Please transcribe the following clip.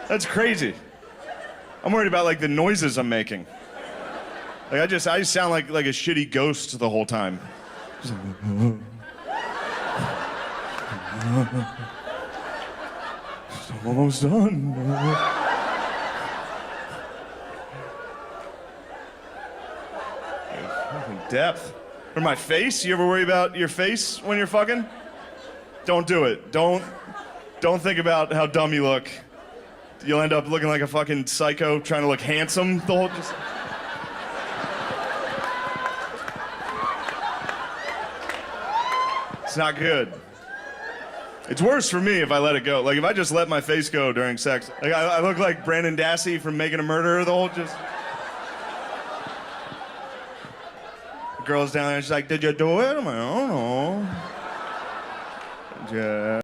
That's crazy. I'm worried about like the noises I'm making. Like I just sound like a shitty ghost the whole time. Just like, it's almost done. Fucking depth. Or my face? You ever worry about your face when you're fucking? Don't do it. Don't think about how dumb you look. You'll end up looking like a fucking psycho trying to look handsome the whole just. It's not good. It's worse for me if I let it go. Like if I just let my face go during sex. Like I look like Brandon Dassey from Making a Murderer the whole just. The girl's down there, she's like, "Did you do it?" I'm like, "I don't know." Yeah.